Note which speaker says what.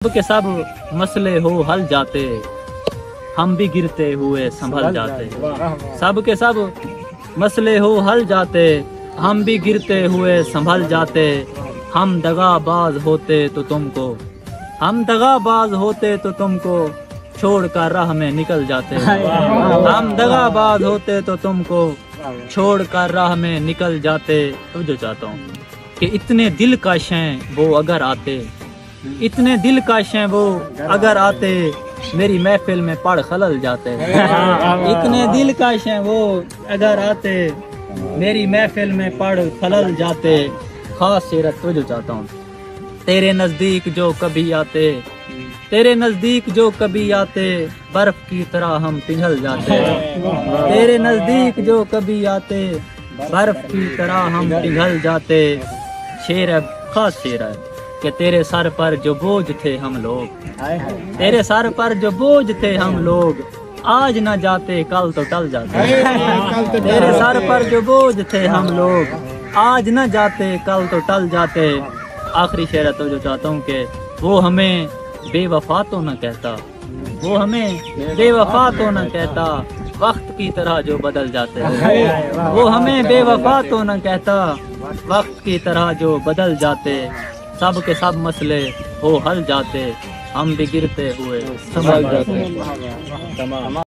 Speaker 1: सब के सब मसले हो हल जाते, हम भी गिरते हुए संभल जाते। सब के सब मसले हो हल जाते, हम भी गिरते हुए संभल जाते। हम दगाबाज होते तो तुमको, हम दगाबाज होते तो तुमको छोड़ कर राह में निकल जाते। हम दगाबाज होते तो तुमको छोड़ कर राह में निकल जाते। तो जो चाहता हूँ कि इतने दिल काश हैं वो अगर आते, इतने दिल काश हैं वो अगर आते, मेरी महफिल में पड़ खलल जाते। इतने दिल काश हैं वो अगर आते, मेरी महफिल में पड़ खलल जाते। खास सीरत तो जो चाहता हूँ, तेरे नजदीक जो कभी आते, तेरे नजदीक जो कभी आते, बर्फ की तरह हम पिघल जाते। तेरे नजदीक जो कभी आते, बर्फ की तरह हम पिघल जाते। शेर है, खास शेर है कि तेरे सर पर जो बोझ थे हम लोग, तेरे सर पर जो बोझ थे हम लोग, आज न जाते कल तो टल जाते। तेरे सर पर जो बोझ थे हम लोग, आज न जाते कल तो टल जाते। आखिरी शेर है तो जो चाहता हूँ कि वो हमें बेवफा तो न कहता, वो हमें बेवफा तो न कहता, वक्त की तरह जो बदल जाते। वो हमें बेवफा तो न कहता, वक्त की तरह जो बदल जाते। सब के सब मसले हो हल जाते, हम भी गिरते हुए संभल जाते।